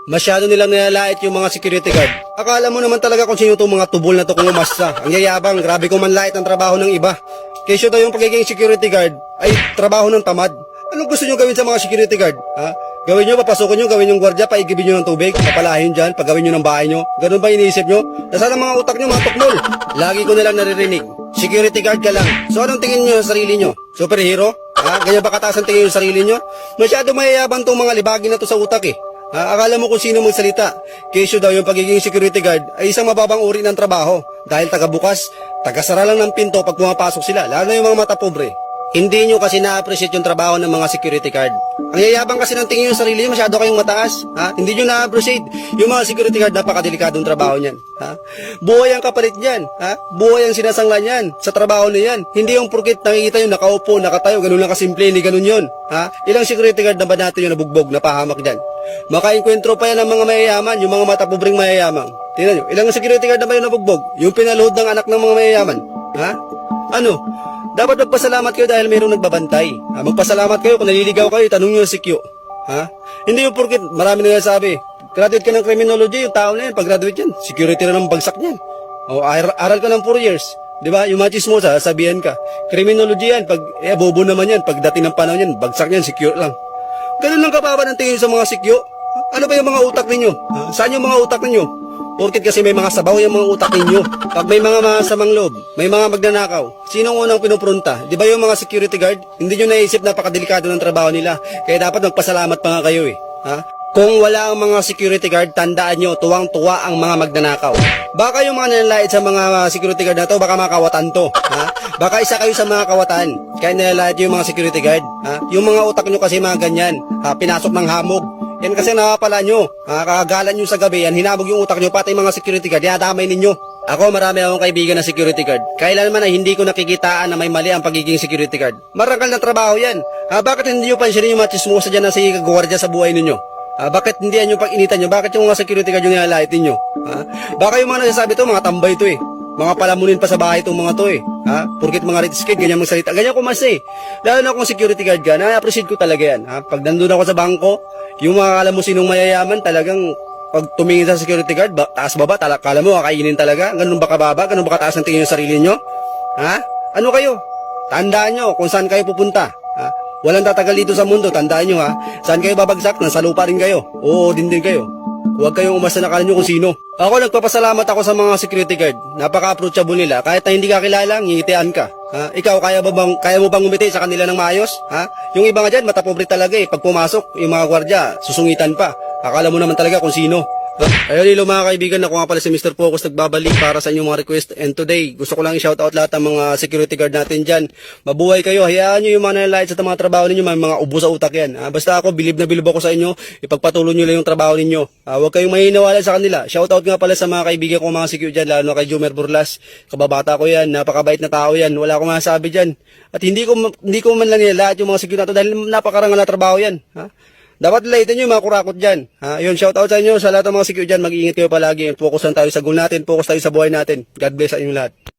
Masyado nilang nilalait yung mga security guard. Akala mo naman talaga kung sino itong mga tubol na to kung umasta. Ang yayabang, grabe kung manlait ang trabaho ng iba. Kesyo daw yung pagiging security guard ay trabaho ng tamad. Anong gusto nyo gawin sa mga security guard? Ha? Gawin nyo, papasukin nyo, gawin yung gwardya, paigibin nyo ng tubig, papalahin dyan, pagawin nyo ng bahay nyo. Ganun ba iniisip nyo? Nasaan ang mga utak nyo, mga tukmol? Lagi ko nilang naririnig. Security guard ka lang. So anong tingin nyo sa sarili nyo? Superhero? Ha? Ganyan ba kataas ang tingin nyo sa sarili nyo? Masyado mayayabang tong mga libagi na to sa utak eh. Ha? Akala mo kung sino magsalita. Kesyo daw yung pagiging security guard ay isang mababang uri ng trabaho. Dahil taga-bukas, taga-sara lang ng pinto pag pumapasok sila, lalo na yung mga mata pobre. Hindi nyo kasi na-appreciate yung trabaho ng mga security guard. Ang yayabang kasi ng tingin yung sarili nyo, masyado kayong mataas. Ha? Hindi nyo na-appreciate yung mga security guard, napakadelikadong trabaho niyan. Ha? Buhay ang kapalit niyan. Ha? Buhay ang sinasangla niyan sa trabaho niyan. Hindi yung purkit nakikita nyo, nakaupo, nakatayo, ganun lang kasimple, hindi ganun yun. Ha? Ilang security guard na ba natin yung nabugbog, napahamak dyan? Makainkwentro pa yan ng mga mayayaman, yung mga matapobreng mayayaman. Tingnan nyo, ilang security guard na ba yung nabugbog? Yung pinaluhod ng anak ng mga mayayaman. Ha? Ano? Dapat magpasalamat kayo dahil mayroong nagbabantay. Magpasalamat kayo kung naliligaw kayo, tanong nyo si Q. Ha? Hindi yung porkit, marami na sabi, graduate ka ng criminology, yung tao na yan, pag-graduate yan, security na ng bagsak niyan. O aral ka ng 4 years. Di ba? Yung mga chismosa, sabihan ka. Criminology yan, bobo naman yan, pagdating ng panahon yan, bagsak yan, secure lang. Ganun lang kababa ng tingin sa mga sikyo. Ano ba yung mga utak ninyo? Ha? Saan yung mga utak ninyo? Porkit kasi may mga sabaw yung mga utak ninyo. Pag may mga masamang loob, may mga magnanakaw, sinong unang pinuprunta? Di ba yung mga security guard? Hindi nyo naisip napakadelikado ng trabaho nila. Kaya dapat magpasalamat pa nga kayo eh. Ha? Kung wala ang mga security guard, tandaan nyo, tuwang-tuwa ang mga magnanakaw. Baka yung mga nilalait sa mga security guard na to, baka makawatan to. Ha? Baka isa kayo sa mga kawatan, kaya nilalait yung mga security guard. Ha? Yung mga utak nyo kasi mga ganyan, ha? Pinasok ng hamog. Yan kasi nakapala nyo, kakagalan nyo sa gabi, yan hinabog yung utak nyo, pati mga security guard, dinadamay ninyo. Ako marami akong kaibigan na security guard. Kailanman ay hindi ko nakikitaan na may mali ang pagiging security guard. Marangkal na trabaho yan. Bakit hindi nyo pansinin yung mga chismosa dyan na si gwardiya sa buhay ninyo? Bakit hindi yan yung pag-initan nyo? Bakit yung mga security guard yung nilalait ninyo? Baka yung mga nagsasabi to, mga tambay to eh. Mga palamunin pa sa bahay itong mga to eh. Purkit mga red skid, ganyan magsalita. Ganyan ko mas eh. Lalo na kung security guard ka, na-appreciate ko talaga yan. Pag nandun ako sa bangko, yung mga alam mo sinong mayayaman, talagang pag tumingin sa security guard, taas baba, kala mo kakainin talaga. Ganun ba kababa? Ganun ba kataas ang tingin yung sarili nyo? Ano kayo? Tandaan nyo kung saan kayo pupunta. Walang tatagal dito sa mundo, tandaan nyo ha. Saan kayo babagsak? Nasa lupa rin kayo. Oo, din kayo. Huwag kayong umasa na kala nyo kung sino. Ako nagpapasalamat ako sa mga security guard. Napaka-approachable nila. Kahit na hindi ka kilala, ngingitian ka. Ikaw, kaya mo bang umiti sa kanila ng maayos? Yung iba nga dyan, matapobre talaga eh. Pag pumasok, yung mga gwardya, susungitan pa. Akala mo naman talaga kung sino. Ayun hello mga kaibigan, ako nga pala si Mr. Focus nagbabalik para sa inyong mga request. And today, gusto ko lang i-shoutout lahat ng mga security guard natin dyan. Mabuhay kayo, hayaan nyo yung mga nalalait sa mga trabaho ninyo, mga ubo sa utak yan. Basta ako, bilib na bilib ako sa inyo, ipagpatuloy nyo lang yung trabaho ninyo. Huwag kayong mahiniwala sa kanila. Shoutout nga pala sa mga kaibigan ko mga security dyan, lalo na kay Jumer Burlas. Kababata ko yan, napakabait na tao yan, wala akong masasabi dyan. At hindi ko man lang nila lahat yung mga security na to dahil napakarangal na trabaho yan. Dapat laitin nyo yung mga kurakot dyan. Yun, shoutout sa inyo, sa lahat ng mga security dyan. Mag-iingat kayo palagi. Focus lang tayo sa goal natin, focus tayo sa buhay natin. God bless sa inyo lahat.